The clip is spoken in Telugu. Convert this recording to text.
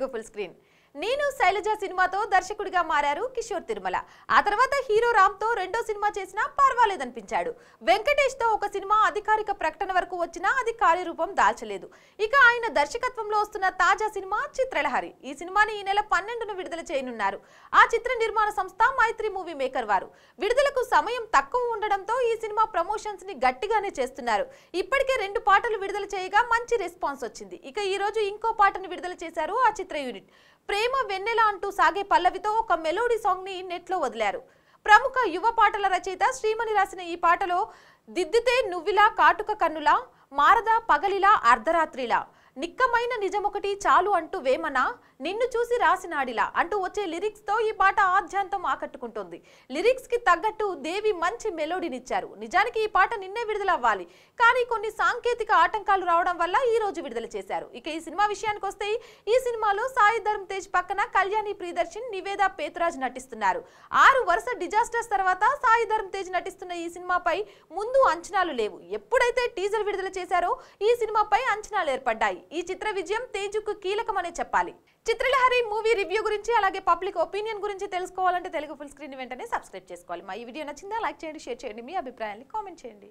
Telugu full screen. నేను శైలజ సినిమాతో దర్శకుడిగా మారారు కిషోర్ తిరుమల. ఆ తర్వాత హీరో రామ్ తో రెండో సినిమా చేసినా పర్వాలేదనిపించాడు. వెంకటేష్ తో ఒక సినిమా అధికారిక ప్రకటన వరకు వచ్చినా అది కార్యరూపం దాల్చలేదు. ఇక ఆయన దర్శకత్వంలో వస్తున్న తాజా సినిమా చిత్రలహరి. ఈ సినిమాని ఈ నెల 12న విడుదల చేయనున్నారు. ఆ చిత్ర నిర్మాణ సంస్థ మైత్రి మూవీ మేకర్ వారు. విడుదలకు సమయం తక్కువ ఉండడంతో ఈ సినిమా ప్రమోషన్స్ ని గట్టిగానే చేస్తున్నారు. ఇప్పటికే 2 పాటలు విడుదల చేయగా మంచి రెస్పాన్స్ వచ్చింది. ఇక ఈ రోజు ఇంకో పాటను విడుదల చేశారు ఆ చిత్ర యూనిట్. ప్రేమ వెన్నెల అంటూ సాగే పల్లవితో ఒక మెలోడీ సాంగ్ ని నెట్ లో వదిలారు. ప్రముఖ యువ పాటల రచయిత శ్రీమణి రాసిన ఈ పాటలో దిద్దితే నువ్విలా కాటుక కన్నులా మారదా పగలిలా అర్ధరాత్రిలా నిక్కమైన నిజమొకటి చాలు అంటూ వేమన నిన్ను చూసి రాసినాడిలా అంటూ వచ్చే లిరిక్స్ తో ఈ పాట ఆద్యంతం ఆకట్టుకుంటుంది. లిరిక్స్ కి తగ్గట్టు దేవి మంచి మెలోడీనిచ్చారు. నిజానికి ఈ పాట నిన్నే విడుదల అవ్వాలి, కానీ కొన్ని సాంకేతిక ఆటంకాలు రావడం వల్ల ఈ రోజు విడుదల చేశారు. ఇక ఈ సినిమా విషయానికి వస్తే ఈ సినిమాలో సాయి ధరమ్ తేజ్ పక్కన కళ్యాణి ప్రియదర్శన్, నివేదా పేతురాజ్ నటిస్తున్నారు. 6 వరుస డిజాస్టర్స్ తర్వాత సాయి ధరమ్ తేజ్ నటిస్తున్న ఈ సినిమాపై ముందు అంచనాలు లేవు. ఎప్పుడైతే టీజర్ విడుదల చేశారో ఈ సినిమాపై అంచనాలు ఏర్పడ్డాయి. ఈ చిత్ర విజయం తేజుకు కీలకమనే చెప్పాలి. చిత్రలహరి మూవీ రివ్యూ గురించి అలాగే పబ్లిక్ ఒపీనియన్ గురించి తెలుసుకోవాలంటే తెలుగు ఫుల్ స్క్రీన్ వెంటనే సబ్స్క్రైబ్ చేసుకోవాలి. మా ఈ వీడియో నచ్చిందా? లైక్ చేయండి, షేర్ చేయండి, మీ అభిప్రాయాన్ని కామెంట్ చేయండి.